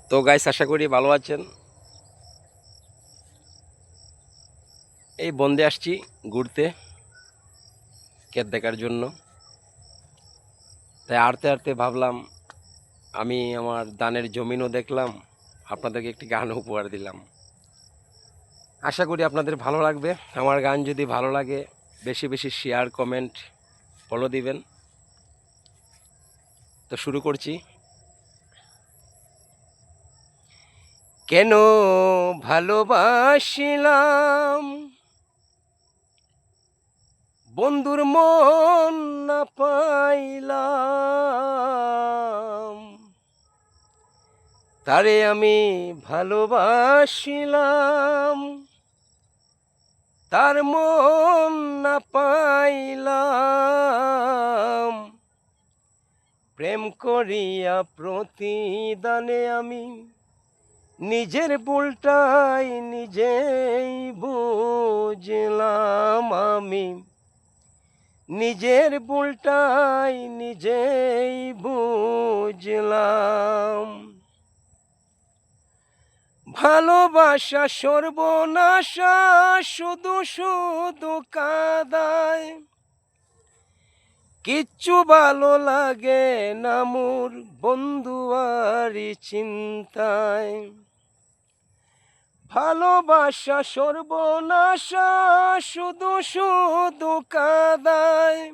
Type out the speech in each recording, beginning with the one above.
তো গাইস, আশা করি ভালো আছেন। এই বন্দে আসছি ঘুরতে, ক্ষেত দেখার জন্য। তাই আড়তে আড়তে ভাবলাম আমি আমার ধানের জমিনও দেখলাম, আপনাদেরকে একটি গান উপহার দিলাম। আশা করি আপনাদের ভালো লাগবে। আমার গান যদি ভালো লাগে, বেশি বেশি শেয়ার, কমেন্ট, ফলো দিবেন। তো শুরু করছি। কেন ভালোবাসিলাম বন্ধুর মন না পাইলাম, তারে আমি ভালোবাসিলাম, তার মন না পাইলাম। প্রেম করিয়া প্রতিদানে আমি নিজের ভুলটাই নিজেই বুঝলাম। আমি নিজের ভুলটাই নিজেই বুঝলাম। ভালোবাসা সর্বনাশা, শুধু শুধু কাঁদায়। কিচ্ছু ভালো লাগে না মোর বন্ধু আরি চিন্তায়। ভালোবাসা সর্বনাশা, শুধু শুধু কাঁদায়।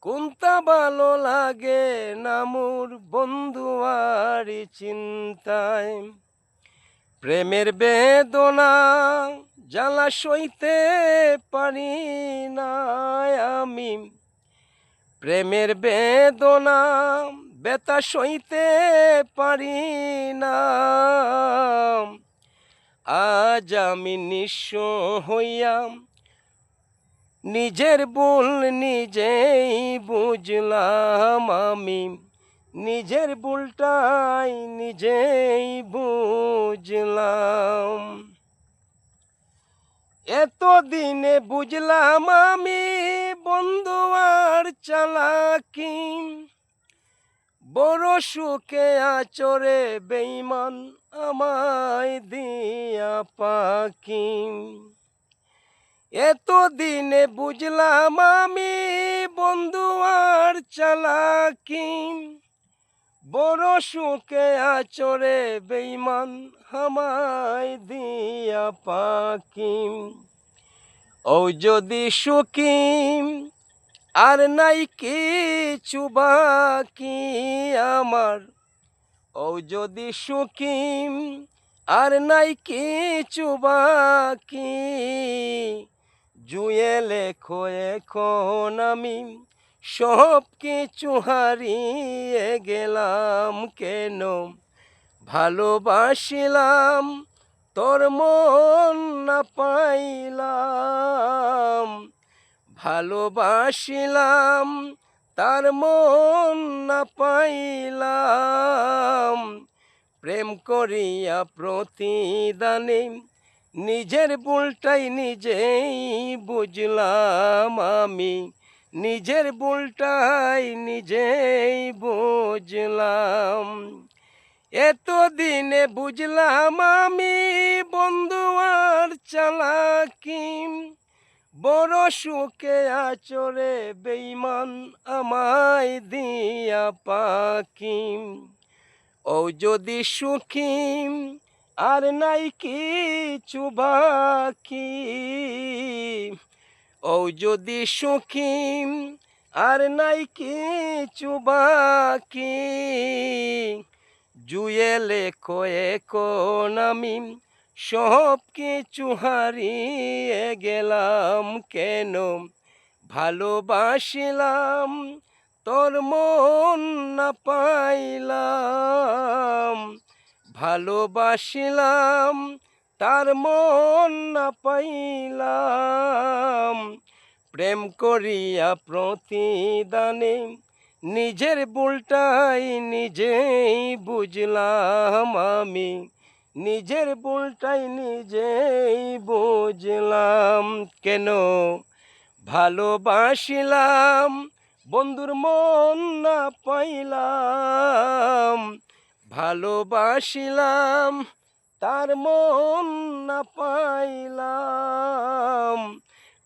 কোনটা ভালো লাগে না মোর বন্ধু আরি চিন্তায়। প্রেমের বেদনা জ্বালা সইতে পারি না আমি। প্রেমের বেদনা ব্যথা সইতে পারি না। আজ আমি নিঃস্ব হইয়াম, নিজের ভুল নিজেই বুঝলাম। আমি নিজের ভুলটাই নিজেই বুঝলাম। এতদিনে বুঝলাম আমি বন্ধু আর চালাকি। বড় সুখে আচরে বেঈমান আমায় দিয়া পাখি। এতদিনে বুঝলাম আমি বন্ধু আর চালাকি। বড় সুখে আচরে বেঈমান আমায় দিয়া পাখি। ও যদি সুখী আর নাই কিছু বাকি আমার। ও যদি সুখী আর নাই কিছু বাকি। জুয়ে লেখো এখন আমি সব কিছু হারিয়ে গেলাম। কেন ভালোবাসিলাম তোর মন না পাইলাম। ভালোবাসিলাম তার মন না পাইলাম। প্রেম করিয়া প্রতিদানে নিজের ভুলটাই নিজেই বুঝলাম। আমি নিজের ভুলটাই নিজেই বুঝলাম। এতদিনে বুঝলাম আমি বন্ধু আর চালাকি। বড় সুখে আচরে বেঈমান আমায় দিয়া পাখি। ও যদি সুখী আর নাই কিছু বাকি। ও যদি সুখী আর নাই কিছু বাকি। জুয়ে লেখো এখন আমি সব কিছু হারিয়ে গেলাম। কেন ভালোবাসিলাম তোর মন না পাইলাম। ভালোবাসিলাম তার মন না পাইলাম। প্রেম করিয়া প্রতিদানে নিজের ভুলটাই নিজেই বুঝলাম। আমি নিজের ভুলটাই নিজেই বুঝলাম। কেন ভালোবাসিলাম বন্ধুর মন না পাইলাম। ভালোবাসিলাম তার মন না পাইলাম,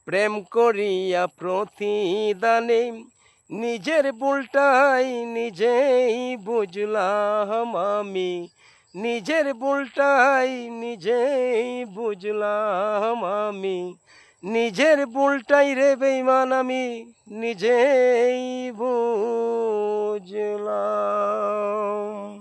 প্রেম করিয়া প্রতিদানে নিজের ভুলটাই নিজেই বুঝলাম আমি, নিজের ভুলটাই নিজেই বুঝলাম আমি, নিজের ভুলটাই রে বেঈমান আমি নিজেই বুঝলাম।